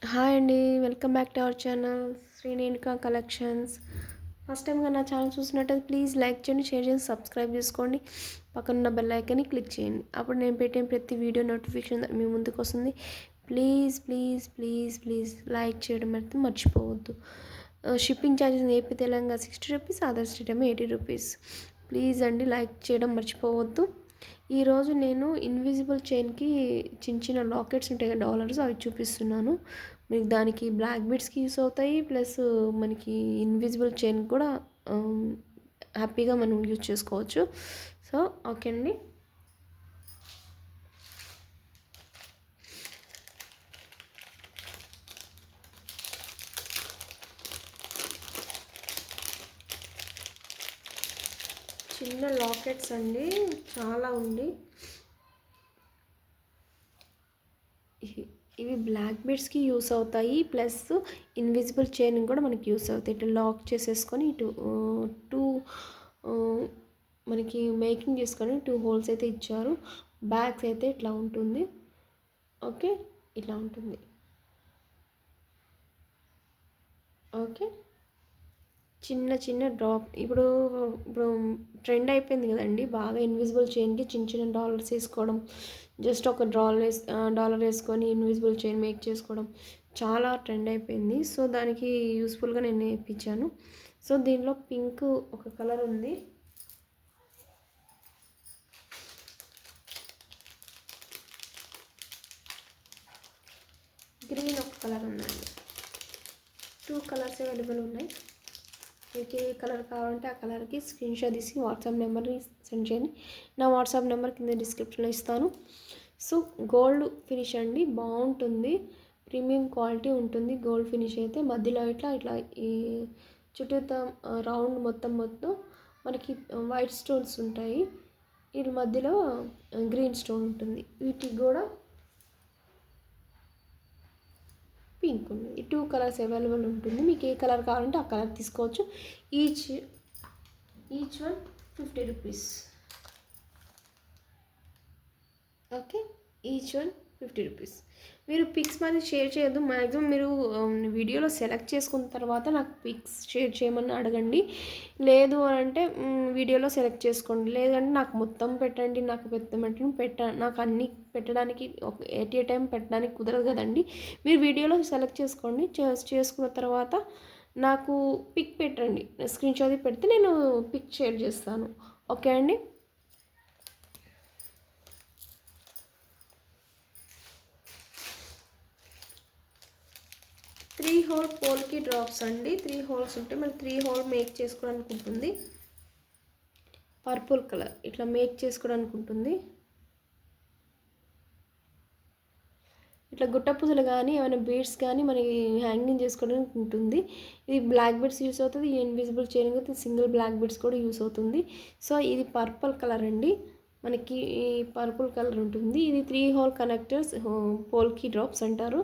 Hi అండి. Welcome back to our channel Srinenika collections. First టైంగా నా ఛానల్ చూసినట్టయితే ప్లీజ్ లైక్ చేయండి, షేర్ చేయండి, సబ్స్క్రైబ్ చేసుకోండి. పక్కనున్న బెల్ ఐకాన్ని క్లిక్ చేయండి. అప్పుడు నేను పెట్టే ప్రతి వీడియో నోటిఫికేషన్ మీ ముందుకు వస్తుంది. Please please please please like చేయడం అయితే మర్చిపోవద్దు. Shipping charges AP Telangana 60 rupees, other state ఏమో 80 రూపీస్. ప్లీజ్ అండి లైక్ చేయడం మర్చిపోవద్దు. ఈరోజు నేను ఇన్విజిబుల్ చైన్కి చిన్న చిన్న లాకెట్స్ ఉంటాయి కదా, డాలర్స్, అవి చూపిస్తున్నాను. మీకు దానికి బ్లాక్ బీడ్స్కి యూస్ అవుతాయి, ప్లస్ మనకి ఇన్విజిబుల్ చైన్ కూడా హ్యాపీగా మనం యూజ్ చేసుకోవచ్చు. సో ఓకే అండి. చిన్న లాకెట్స్ అండి, చాలా ఉంది. ఇవి బ్లాక్ బీడ్స్కి యూస్ అవుతాయి, ప్లస్ ఇన్విజిబుల్ చైన్ కూడా మనకి యూస్ అవుతాయి. ఇటు లాక్ చేసేసుకొని ఇటు టూ మనకి మేకింగ్ చేసుకొని 2 హోల్స్ అయితే ఇచ్చారు. బ్యాగ్స్ అయితే ఇట్లా ఉంటుంది. ఓకే, ఇట్లా ఉంటుంది. ఓకే, చిన్న చిన్న డ్రాప్. ఇప్పుడు ఇప్పుడు ట్రెండ్ అయిపోయింది కదండి బాగా, ఇన్విజిబుల్ చైన్కి చిన్న చిన్న డాలర్స్ వేసుకోవడం. జస్ట్ ఒక డాలర్ వేసుకొని ఇన్విజిబుల్ చైన్ మేక్ చేసుకోవడం చాలా ట్రెండ్ అయిపోయింది. సో దానికి యూస్ఫుల్గా నేను నేర్పించాను. సో దీనిలో పింక్ ఒక కలర్ ఉంది, గ్రీన్ ఒక కలర్ ఉందండి. 2 కలర్స్ అవైలబుల్ ఉన్నాయి. మీకు ఏ కలర్ కావాలంటే ఆ కలర్కి స్క్రీన్ షాట్ తీసి వాట్సాప్ నెంబర్ని సెండ్ చేయండి. నా వాట్సాప్ నెంబర్ కింద డిస్క్రిప్షన్లో ఇస్తాను. సో గోల్డ్ ఫినిష్ అండి, బాగుంటుంది, ప్రీమియం క్వాలిటీ ఉంటుంది. గోల్డ్ ఫినిష్ అయితే మధ్యలో ఇట్లా ఇట్లా ఈ చుట్టూ రౌండ్ మొత్తం మనకి వైట్ స్టోన్స్ ఉంటాయి. వీటి మధ్యలో గ్రీన్ స్టోన్ ఉంటుంది. వీటికి కూడా పింక్ ఉంది. ఈ 2 కలర్స్ అవైలబుల్ ఉంటుంది. మీకు ఏ కలర్ కావాలంటే ఆ కలర్ తీసుకోవచ్చు. Each one 50 rupees. Okay, each one 50 rupees. మీరు పిక్స్ మరి షేర్ చేయొద్దు. మ్యాక్సిమం మీరు వీడియోలో సెలెక్ట్ చేసుకున్న తర్వాత నాకు పిక్స్ షేర్ చేయమని అడగండి. లేదు అని అంటే వీడియోలో సెలెక్ట్ చేసుకోండి. లేదంటే నాకు మొత్తం పెట్టండి, నాకు నాకు అన్నీ పెట్టడానికి ఎట్ ఏ టైం పెట్టడానికి కుదరదు కదండి. మీరు వీడియోలో సెలెక్ట్ చేసుకోండి. చేసుకున్న తర్వాత నాకు పిక్ పెట్టండి, స్క్రీన్ షాట్ పెడితే నేను పిక్ షేర్ చేస్తాను. ఓకే అండి. 3 హోల్ పోల్కి డ్రాప్స్ అండి. 3 హోల్స్ ఉంటే మనం 3 హోల్ మేక్ చేసుకోవడానికి ఉంటుంది. పర్పుల్ కలర్ ఇట్లా మేక్ చేసుకోవడానికి ఉంటుంది. ఇట్లా గుట్ట పూసలు కానీ ఏమైనా బీడ్స్ కానీ మనకి హ్యాంగింగ్ చేసుకోవడానికి ఉంటుంది. ఇది బ్లాక్ బీడ్స్ యూస్ అవుతుంది, ఇన్విజిబుల్ చైన్ అయితే సింగిల్ బ్లాక్ బీడ్స్ కూడా యూస్ అవుతుంది. సో ఇది పర్పుల్ కలర్ అండి, మనకి ఈ పర్పుల్ కలర్ ఉంటుంది. ఇది 3 హోల్ కనెక్టర్స్, పోల్కి డ్రాప్స్ అంటారు.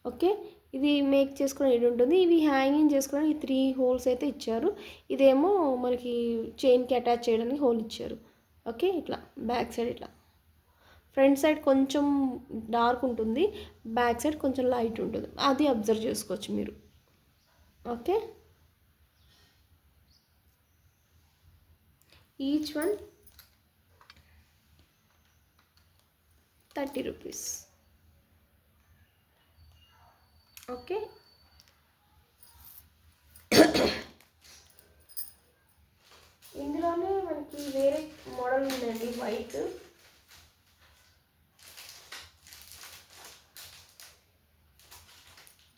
ఓకే, ఇది మేక్ చేసుకుని ఇది ఉంటుంది. ఇవి హ్యాంగింగ్ చేసుకోవడానికి 3 హోల్స్ అయితే ఇచ్చారు. ఇదేమో మనకి చైన్కి అటాచ్ చేయడానికి హోల్ ఇచ్చారు. ఓకే, ఇట్లా బ్యాక్ సైడ్ ఇట్లా, ఫ్రంట్ సైడ్ కొంచెం డార్క్ ఉంటుంది, బ్యాక్ సైడ్ కొంచెం లైట్ ఉంటుంది. అది అబ్జర్వ్ చేసుకోవచ్చు మీరు. Okay, each one 30 rupees. Okay, ఇందులోనే మనకి వేరే మోడల్ ఉందండి, వైట్.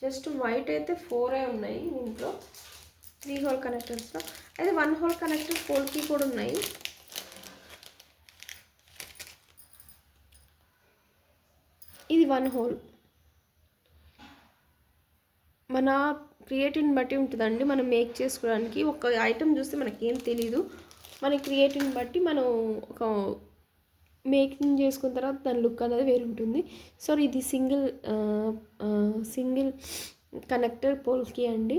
జస్ట్ వైట్ అయితే 4 ఉన్నాయి దీంట్లో, 3 హోల్ కనెక్టర్స్లో. అయితే 1 హోల్ కనెక్టర్ పోల్కి కూడా ఉన్నాయి. ఇది 1 హోల్. మన క్రియేటివ్ని బట్టి ఉంటుందండి మనం మేక్ చేసుకోవడానికి. ఒక ఐటెం చూస్తే మనకేం తెలీదు, మన క్రియేటివ్ని బట్టి మనం ఒక మేకింగ్ చేసుకున్న తర్వాత దాని లుక్ అనేది వేరు ఉంటుంది. సో ఇది సింగిల్ కనెక్టర్ పోల్కి అండి.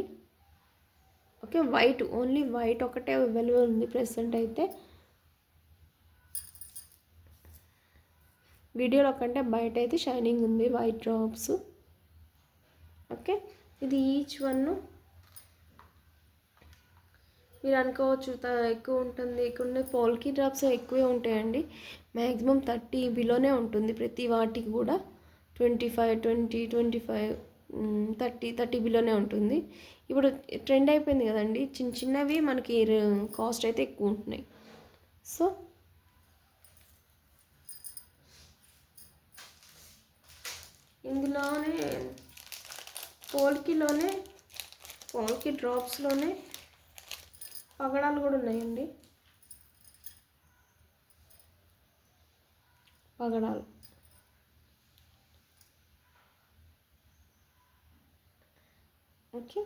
ఓకే, వైట్, ఓన్లీ వైట్ ఒకటే అవైలబుల్ ఉంది ప్రెసెంట్ అయితే. వీడియోలో కంటే బయట అయితే షైనింగ్ ఉంది వైట్ డ్రాప్స్. ఓకే, ఇది ఈచ్ వన్ మీరు అనుకోవచ్చు ఎక్కువ ఉంటుంది, ఇక్కడ పోల్కి డ్రాప్స్ ఎక్కువే ఉంటాయండి. మ్యాక్సిమం 30 బిలోనే ఉంటుంది ప్రతి వాటికి కూడా. 25, 20, 25, 30 బిలోనే ఉంటుంది. ఇప్పుడు ట్రెండ్ అయిపోయింది కదండి, చిన్న చిన్నవి మనకి కాస్ట్ అయితే ఎక్కువ ఉంటున్నాయి. సో ఇందులోనే పోల్కి డ్రాప్స్లోనే పగడాలు కూడా ఉన్నాయండి. పగడాలు ఓకే,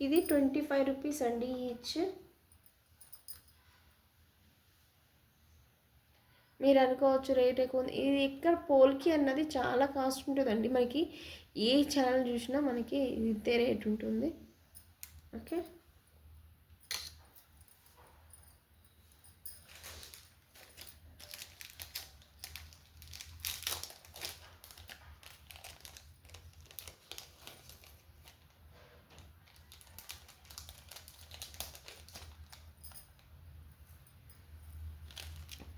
ఇది 25 రూపీస్ అండి ఈచ్. మీరు అనుకోవచ్చు రేట్ ఎక్కువ ఉంది. ఇది ఇక్కడ పోల్కి అన్నది చాలా కాస్ట్ ఉంటుందండి. మనకి ఏ ఛానల్ చూసినా మనకి ఇదే రేట్ ఉంటుంది. ఓకే,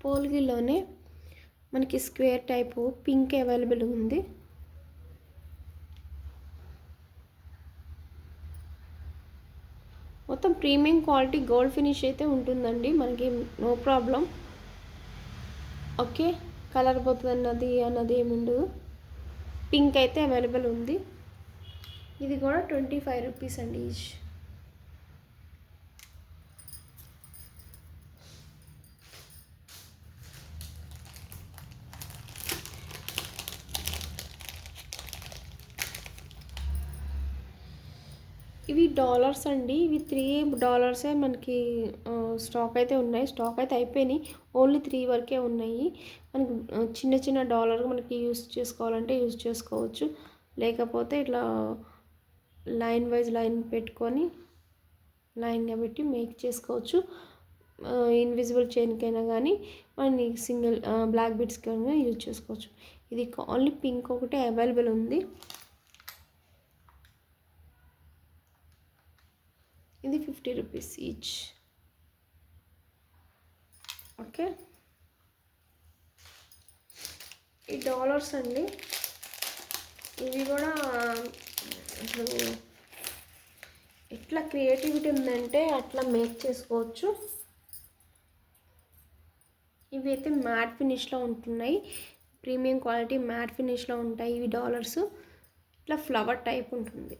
పోల్గిలోనే మనకి స్క్వేర్ టైపు పింక్ అవైలబుల్ ఉంది. మొత్తం ప్రీమియం క్వాలిటీ గోల్డ్ ఫినిష్ అయితే ఉంటుందండి, మనకి నో ప్రాబ్లం. ఓకే, కలర్ పోతుంది అన్నది ఏమి ఉండదు. పింక్ అయితే అవైలబుల్ ఉంది. ఇది కూడా 25 రూపీస్ అండి ఈచ్. ఇవి డాలర్స్ అండి. ఇవి $3 మనకి స్టాక్ అయితే ఉన్నాయి. స్టాక్ అయితే అయిపోయినాయి, ఓన్లీ 3 వరకే ఉన్నాయి. మనకి చిన్న చిన్న డాలర్ మనకి యూస్ చేసుకోవాలంటే యూస్ చేసుకోవచ్చు, లేకపోతే ఇట్లా లైన్ వైజ్ లైన్ పెట్టుకొని లైన్గా పెట్టి మేక్ చేసుకోవచ్చు. ఇన్విజిబుల్ చైన్కైనా కానీ మన సింగిల్ బ్లాక్ బిట్స్కైనా యూజ్ చేసుకోవచ్చు. ఇది ఓన్లీ పింక్ ఒకటే అవైలబుల్ ఉంది. ఇది 50 రూపీస్ ఈచ్. ఓకే, ఈ డాలర్స్ అండి. ఇవి కూడా ఎట్లా క్రియేటివిటీ ఉందంటే అట్లా మేక్ చేసుకోవచ్చు. ఇవి అయితే మ్యాట్ ఫినిష్లో ఉంటున్నాయి, ప్రీమియం క్వాలిటీ మ్యాట్ ఫినిష్లో ఉంటాయి. ఇవి డాలర్స్ ఇట్లా ఫ్లవర్ టైప్ ఉంటుంది,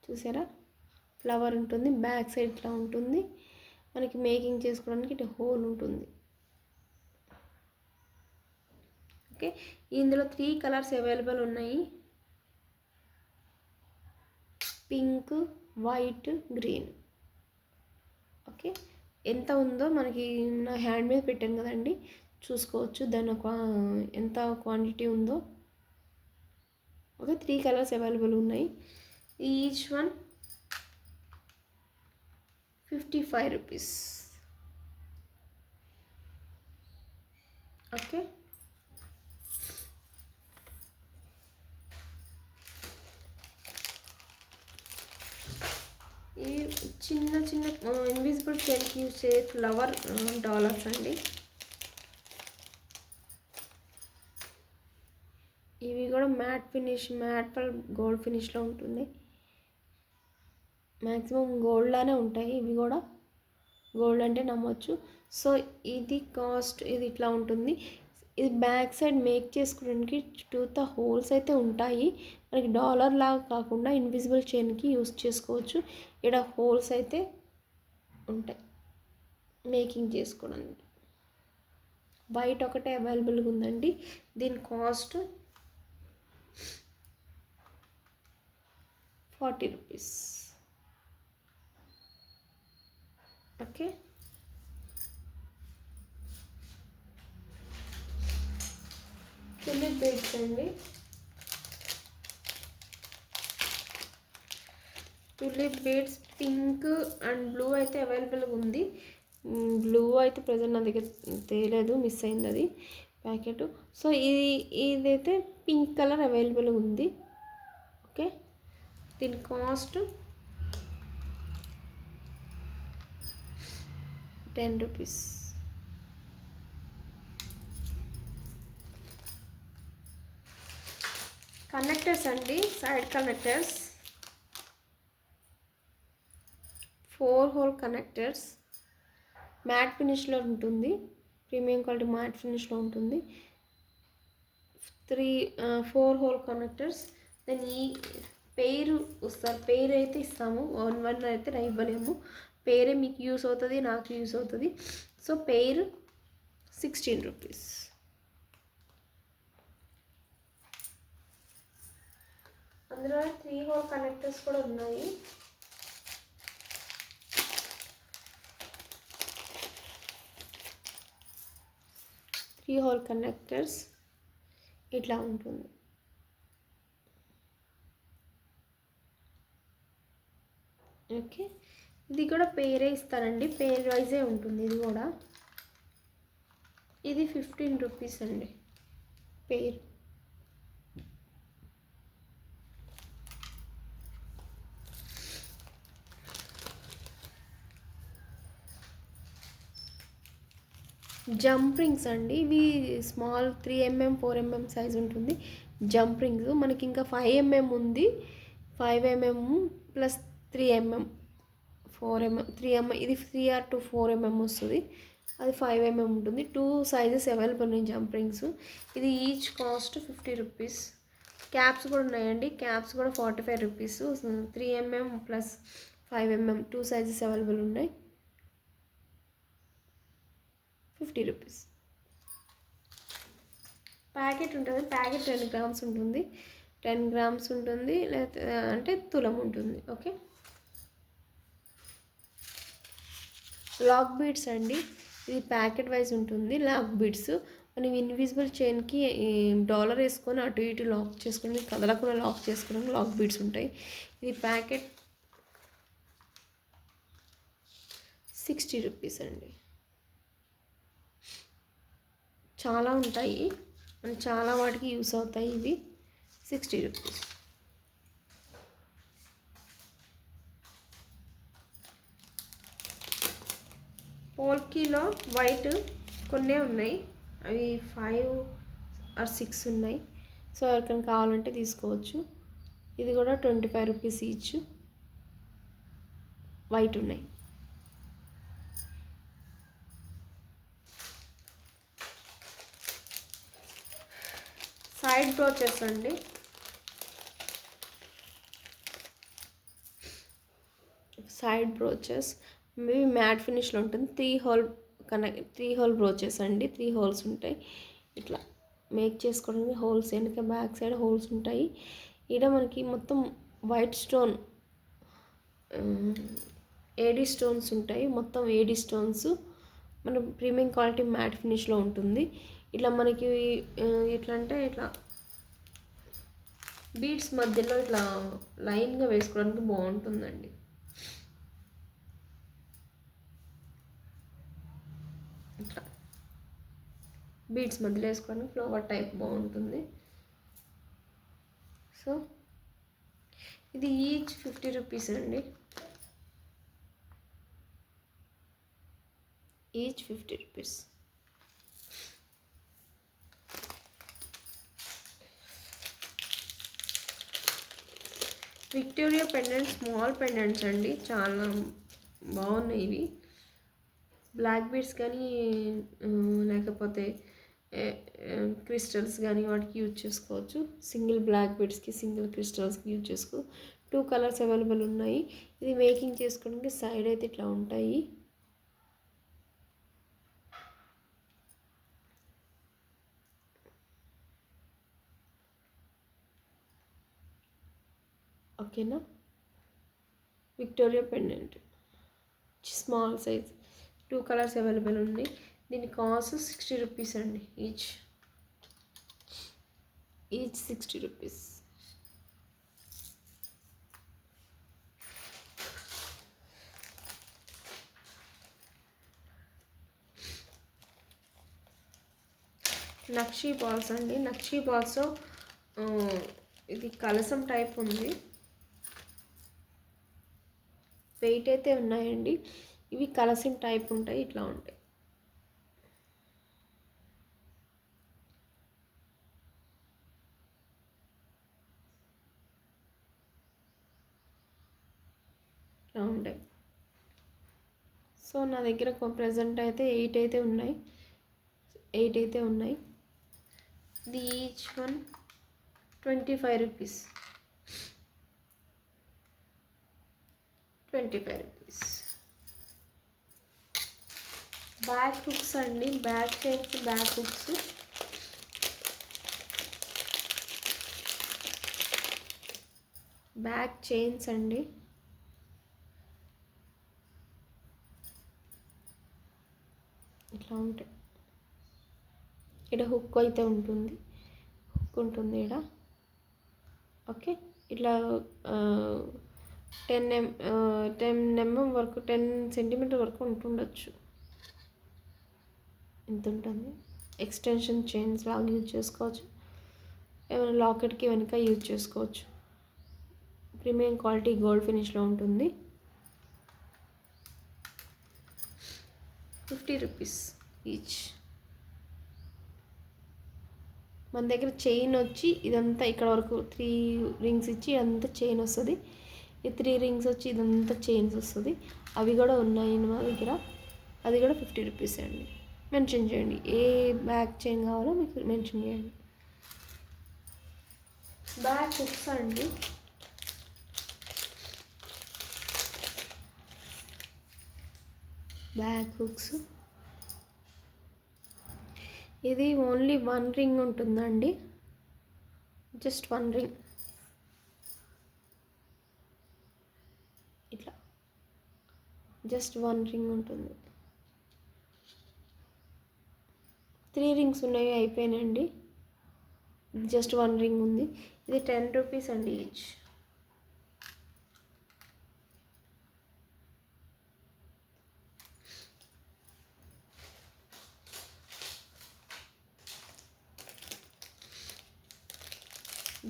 చూసారా? ఫ్లవర్ ఉంటుంది, బ్యాక్ సైడ్ ఇట్లా ఉంటుంది. మనకి మేకింగ్ చేసుకోవడానికి ఇట్లా హోల్ ఉంటుంది. ఓకే, ఇందులో 3 కలర్స్ అవైలబుల్ ఉన్నాయి, పింక్, వైట్, గ్రీన్. ఓకే, ఎంత ఉందో మనకి నా హ్యాండ్ మీద పెట్టాను కదండి, చూసుకోవచ్చు దాని ఎంత క్వాంటిటీ ఉందో. ఓకే, 3 కలర్స్ అవైలబుల్ ఉన్నాయి. Each one 55 rupees. ఓకే, ఈ చిన్న చిన్న ఇన్విజిబుల్ చైన్కి యూజ్ చేసే ఫ్లవర్ డాలర్స్ అండి. ఇవి కూడా మ్యాట్ గోల్డ్ ఫినిష్లో ఉంటుంది. మ్యాక్సిమం గోల్డ్లానే ఉంటాయి, ఇవి కూడా గోల్డ్ అంటే నమ్మొచ్చు. సో ఇది కాస్ట్ ఇది ఇట్లా ఉంటుంది. ఇది బ్యాక్ సైడ్ మేక్ చేసుకోవడానికి చుట్టూతా హోల్స్ అయితే ఉంటాయి. మనకి డాలర్ లాగా కాకుండా ఇన్విజిబుల్ చైన్కి యూస్ చేసుకోవచ్చు. ఇక్కడ హోల్స్ అయితే ఉంటాయి మేకింగ్ చేసుకోవడానికి. వైట్ ఒకటే అవైలబుల్గా ఉందండి. దీని cost 40 rupees. Okay, tulip beads అండి. Tulip beads pink and blue అయితే అవైలబుల్గా ఉంది. బ్లూ అయితే ప్రజెంట్ నా దగ్గర తేలేదు, మిస్ అయింది అది. ప్యాకెట్. సో ఇదైతే పింక్ కలర్ అవైలబుల్ ఉంది. ఓకే, దీని కాస్ట్ 10 రూపీస్. కనెక్టర్స్ అండి, side connectors, 4 hole connectors, matte ఫినిష్లో ఉంటుంది, ప్రీమియం క్వాలిటీ మ్యాట్ ఫినిష్లో ఉంటుంది. 4 హోల్ కనెక్టర్స్. దెన్ ఈ పేరు వస్తారు, పేరు అయితే ఇస్తాము, వన్ అయితే ఇవ్వలేము. పేరే మీకు యూస్ అవుతుంది, నాకు యూస్ అవుతుంది. సో పేరు 16 రూపీస్. అందులో 3 హోల్ కనెక్టర్స్ కూడా ఉన్నాయి. త్రీ హోల్ కనెక్టర్స్ ఇట్లా ఉంటుంది. ఓకే, ఇది కూడా పేరే ఇస్తారండి, పేర్ వైజే ఉంటుంది ఇది కూడా. ఇది 15 రూపీస్ అండి పేరు. జంప్ రింగ్స్ అండి, ఇవి స్మాల్ 3mm 4mm సైజ్ ఉంటుంది. జంప్ రింగ్స్ మనకి ఇంకా 5mm ఉంది, 5mm plus 3mm 4mm 3mm, ఇది 3 to 4mm వస్తుంది, అది 5mm ఉంటుంది. 2 సైజెస్ అవైలబుల్ ఉన్నాయి జంప్ రింగ్స్. ఇది ఈచ్ కాస్ట్ 50 రూపీస్. క్యాప్స్ కూడా ఉన్నాయండి, క్యాప్స్ కూడా 45 rupees. 3mm plus 5mm 2 sizes available ఉన్నాయి, 50 రూపీస్. ప్యాకెట్ ఉంటుంది, ప్యాకెట్ 10 గ్రామ్స్ ఉంటుంది, 10 గ్రామ్స్ ఉంటుంది, లేకపోతే అంటే తులం ఉంటుంది. ఓకే, లాక్ బీడ్స్ అండి, ఇది ప్యాకెట్ వైజ్ ఉంటుంది. లాక్ బీడ్స్ మనం ఇన్విజిబుల్ చైన్కి డాలర్ వేసుకొని అటు ఇటు లాక్ చేసుకొని కదలకుండా లాక్ చేసుకోవడానికి లాక్ బీడ్స్ ఉంటాయి. ఇది ప్యాకెట్ 60 రూపీస్ అండి. చాలా ఉంటాయి, చాలా వాటికి యూస్ అవుతాయి ఇవి. 60 రూపీస్. పోల్కీలో వైట్ కొన్నే ఉన్నాయి, అవి 5 or 6 ఉన్నాయి. సో ఎవరికైనా కావాలంటే తీసుకోవచ్చు. ఇది కూడా 25 రూపీస్ ఈచ్, వైట్ ఉన్నాయి. సైడ్ బ్రోచెస్ అండి, సైడ్ బ్రోచెస్ మేబీ మ్యాట్ ఫినిష్లో ఉంటుంది. 3 హోల్ బ్రోచెస్ అండి, 3 హోల్స్ ఉంటాయి. ఇట్లా మేక్ చేసుకోవడానికి హోల్స్, వెనక బ్యాక్ సైడ్ హోల్స్ ఉంటాయి. ఇక్కడ మనకి మొత్తం వైట్ స్టోన్ ఏడీ స్టోన్స్ ఉంటాయి, మొత్తం ఏడీ స్టోన్స్. మన ప్రీమియం క్వాలిటీ మ్యాట్ ఫినిష్లో ఉంటుంది. ఇట్లా మనకి ఎట్లా అంటే ఇట్లా బీడ్స్ మధ్యలో ఇట్లా లైన్గా వేసుకోవడానికి బాగుంటుందండి. ఇట్లా బీడ్స్ మధ్యలో వేసుకోవడానికి ఫ్లవర్ టైప్ బాగుంటుంది. సో ఇది ఈచ్ 50 రూపీస్ అండి, each 50 rupees. Victoria pendant, small pendants అండి, చాలా బాగున్నాయి ఇవి. బ్లాక్ బీడ్స్ కానీ లేకపోతే క్రిస్టల్స్ కానీ వాటికి యూజ్ చేసుకోవచ్చు. సింగిల్ బ్లాక్ బీడ్స్కి, సింగిల్ క్రిస్టల్స్కి యూజ్ చేసుకో. 2 కలర్స్ అవైలబుల్ ఉన్నాయి. ఇది మేకింగ్ చేసుకోవడానికి సైడ్ అయితే ఇట్లా ఉంటాయి. ఓకేనా, Victoria pendant small size, 2 colours available ఉన్నాయి. దీని కాస్ట్ 60 రూపీస్ అండి, ఈచ్ 60 రూపీస్. నక్షీ బాల్స్ అండి. నక్షీ బాల్స్ ఇది కలసం టైప్ ఉంది. వెయిట్ అయితే ఉన్నాయండి. ఇవి కలసం టైప్ ఉంటాయి, ఇట్లా ఉంటాయి. ఇట్లా ఉంటాయి. సో నా దగ్గర ప్రజెంట్ అయితే 8 అయితే ఉన్నాయి. 8 అయితే ఉన్నాయి. The each one 25 rupees. 25 rupees. Back hooks అండి. Back chains back hooks. Back chains అండి. ఇట్లా ఉంటాయి. ఇక్కడ హుక్ అయితే ఉంటుంది. హుక్ ఉంటుంది ఇక్కడ. ఓకే, ఇట్లా 10 mm వరకు, 10 సెంటీమీటర్ వరకు ఉంటుండొచ్చు. ఇంత ఉంటుంది. ఎక్స్టెన్షన్ చైన్స్ లాగా యూజ్ చేసుకోవచ్చు. ఏమైనా లాకెట్కి వెనుక యూజ్ చేసుకోవచ్చు. ప్రీమియం క్వాలిటీ గోల్డ్ ఫినిష్లో ఉంటుంది. 50 రూపీస్ ఈచ్. మన దగ్గర చైన్ వచ్చి ఇదంతా ఇక్కడ వరకు 3 రింగ్స్ ఇచ్చి ఇదంతా చైన్ వస్తుంది. ఈ 3 రింగ్స్ వచ్చి ఇదంతా చైన్స్ వస్తుంది. అవి కూడా ఉన్నాయి మా దగ్గర. అది కూడా 50 రూపీస్ అండి. మెన్షన్ చేయండి ఏ బ్యాక్ చైన్ కావాలో మీకు మెన్షన్ చేయండి. బ్యాక్ హుక్స్ అండి. Back hooks. ఇది ఓన్లీ 1 రింగ్ ఉంటుందండి. Just 1 ring. ఇట్లా జస్ట్ 1 రింగ్ ఉంటుంది. 3 రింగ్స్ ఉన్నాయి, అయిపోయినాయండి. జస్ట్ 1 రింగ్ ఉంది. ఇది 10 రూపీస్ అండి ఈచ్.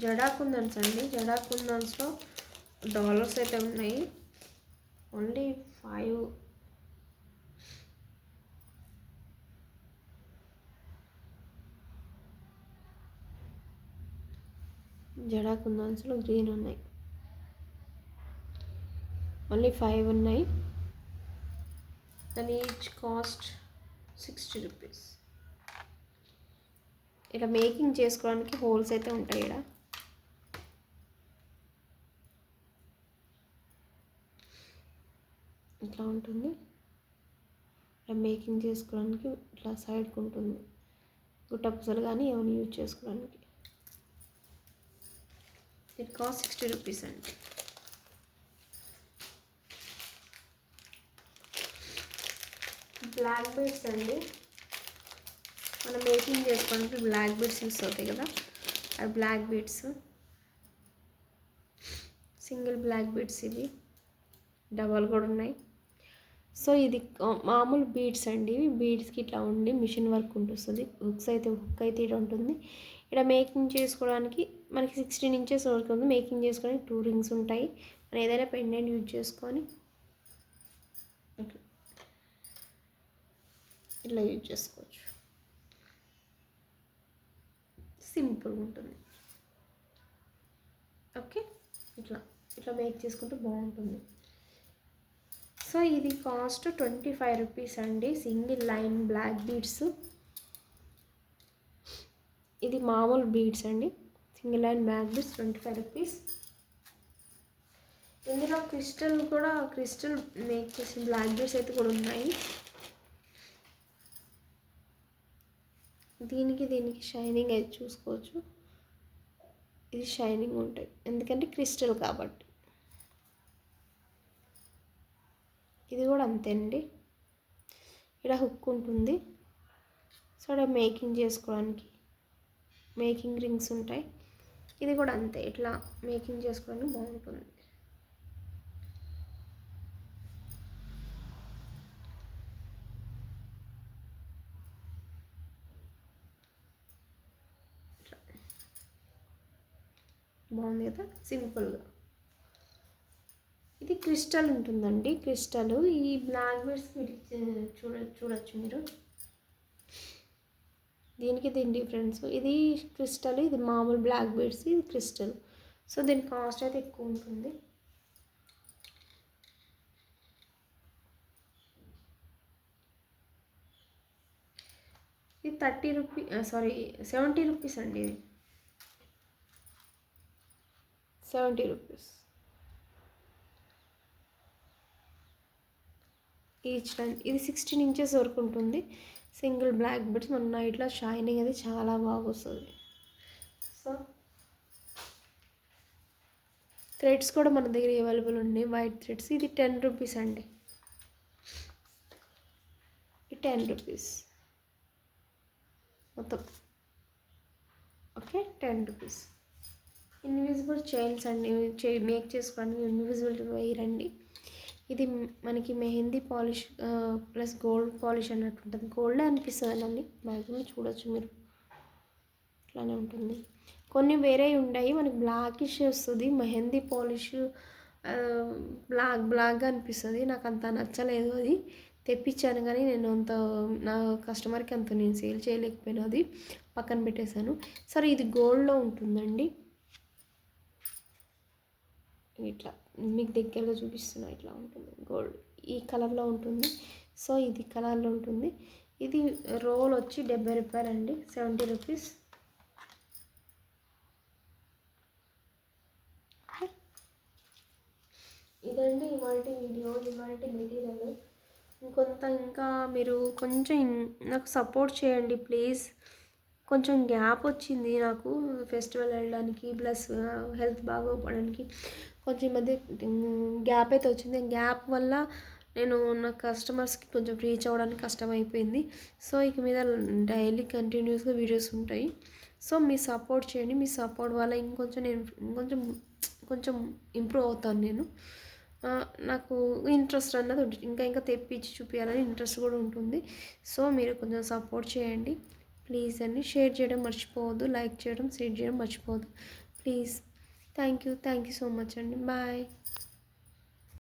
జడా కుందన్స్ అండి. జడా కుందన్స్లో డాలర్స్ అయితే ఉన్నాయి. ఓన్లీ 5. జడా కుందన్స్లో గ్రీన్ ఉన్నాయి. ఓన్లీ 5 ఉన్నాయి. దాని ఈచ్ కాస్ట్ 60 రూపీస్. ఇలా మేకింగ్ చేసుకోవడానికి హోల్స్ అయితే ఉంటాయి. ఇక్కడ ఇట్లా ఉంటుంది. ఇలా మేకింగ్ చేసుకోవడానికి ఇట్లా సైడ్కి ఉంటుంది. గుట్టపుసలు కానీ ఏమైనా యూజ్ చేసుకోవడానికి. ఇది కాస్ట్ 60 రూపీస్ అండి. బ్లాక్ బీడ్స్ అండి. మనం మేకింగ్ చేసుకోవడానికి బ్లాక్ బీడ్స్ యూస్ అవుతాయి కదా, అవి black beads. Single black beads. ఇవి డబల్ కూడా ఉన్నాయి. సో ఇది మామూలు బీడ్స్ అండి. ఇవి బీడ్స్కి ఇట్లా ఉండి మిషన్ వర్క్ ఉంటుంది. హుక్ అయితే ఇట్లా ఉంటుంది. ఇక్కడ మేకింగ్ చేసుకోవడానికి మనకి 16 ఇంచెస్ వరకు ఉంది. మేకింగ్ చేసుకోవడానికి 2 రింగ్స్ ఉంటాయి. మనం ఏదైనా పెండెంట్ యూజ్ చేసుకొని ఇట్లా యూజ్ చేసుకోవచ్చు. సింపుల్గా ఉంటుంది. ఓకే, ఇట్లా ఇట్లా మేక్ చేసుకుంటే బాగుంటుంది. సో ఇది కాస్ట్ 25 రూపీస్ అండి. Single line black beads. ఇది మామూలు బీడ్స్ అండి. Single line black beads 25 rupees. ఇందులో క్రిస్టల్ మేక్ చేసిన బ్లాక్ బీడ్స్ అయితే కూడా ఉన్నాయి. దీనికి షైనింగ్ అయితే చూసుకోవచ్చు. ఇది షైనింగ్ ఉంటుంది ఎందుకంటే క్రిస్టల్ కాబట్టి. ఇది కూడా అంతే అండి. ఇక్కడ హుక్ ఉంటుంది. సో ఇక్కడ మేకింగ్ చేసుకోవడానికి మేకింగ్ రింగ్స్ ఉంటాయి. ఇది కూడా అంతే, ఇట్లా మేకింగ్ చేసుకోవడానికి బాగుంటుంది. బాగుంది కదా, సింపుల్గా. ఇది క్రిస్టల్ ఉంటుందండి, క్రిస్టల్. ఈ బ్లాక్ బెడ్స్ చూడొచ్చు మీరు. దీనికి దీని డిఫరెన్స్, ఇది క్రిస్టల్, ఇది మామూలు బ్లాక్ బెడ్స్, ఇది క్రిస్టల్. సో దీని కాస్ట్ అయితే ఎక్కువ ఉంటుంది. ఇది 30 రూపీ, సారీ 70 రూపీస్ అండి. ఇది 70 రూపీస్ ఈచ్ టైం. ఇది 16 ఇంచెస్ వరకు ఉంటుంది. Single black beads. మన నైట్లో షైనింగ్ అది చాలా బాగా వస్తుంది. సో థ్రెడ్స్ కూడా మన దగ్గర అవైలబుల్ ఉన్నాయి, వైట్ థ్రెడ్స్. ఇది 10 రూపీస్ అండి. ఇది 10 రూపీస్ మొత్తం. Okay, 10 rupees. ఇన్విజిబుల్ చైన్స్ అండి, మేక్ చేసుకోవడానికి ఇన్విజిబుల్ వైర్ అండి. ఇది మనకి mehndi polish plus gold polish అన్నట్టు ఉంటుంది. గోల్డ్ అనిపిస్తుంది అండి, మ్యాక్సిమం చూడొచ్చు మీరు, ఇట్లానే ఉంటుంది. కొన్ని వేరే ఉంటాయి, మనకి బ్లాకిష్ వస్తుంది మెహందీ పాలిష్, బ్లాక్గా అనిపిస్తుంది. నాకు అంత నచ్చలేదు అది. తెప్పించాను కానీ నేను అంత, నా కస్టమర్కి అంత నేను సేల్ చేయలేకపోయాను, అది పక్కన పెట్టేశాను. సరే, ఇది గోల్డ్లో ఉంటుందండి. ఇట్లా మీకు దగ్గరగా చూపిస్తున్నా, ఇట్లా ఉంటుంది గోల్డ్, ఈ కలర్లో ఉంటుంది. సో ఇది కలర్లో ఉంటుంది. ఇది రోల్ వచ్చి 70 రూపాయలు అండి, 70 రూపీస్. ఇదండి ఇవాళ వీడియో, ఇవాళ మెటీరియల్. ఇంకా మీరు కొంచెం నాకు సపోర్ట్ చేయండి ప్లీజ్. కొంచెం గ్యాప్ వచ్చింది నాకు ఫెస్టివల్ వెళ్ళడానికి, ప్లస్ హెల్త్ బాగోపోవడానికి కొంచెం ఈ మధ్య గ్యాప్ అయితే వచ్చింది. గ్యాప్ వల్ల నేను నా కస్టమర్స్కి కొంచెం రీచ్ అవ్వడానికి కష్టమైపోయింది. సో ఇక మీద డైలీ కంటిన్యూస్గా వీడియోస్ ఉంటాయి. సో మీ సపోర్ట్ చేయండి, మీ సపోర్ట్ వల్ల ఇంకొంచెం నేను కొంచెం ఇంప్రూవ్ అవుతాను నేను. నాకు ఇంట్రెస్ట్ అన్నది ఇంకా తెప్పించి చూపించాలని ఇంట్రెస్ట్ కూడా ఉంటుంది. సో మీరు కొంచెం సపోర్ట్ చేయండి ప్లీజ్ అండి. షేర్ చేయడం మర్చిపోవద్దు, లైక్ చేయడం, షేర్ చేయడం మర్చిపోవద్దు please. Thank you so much అండి. బాయ్.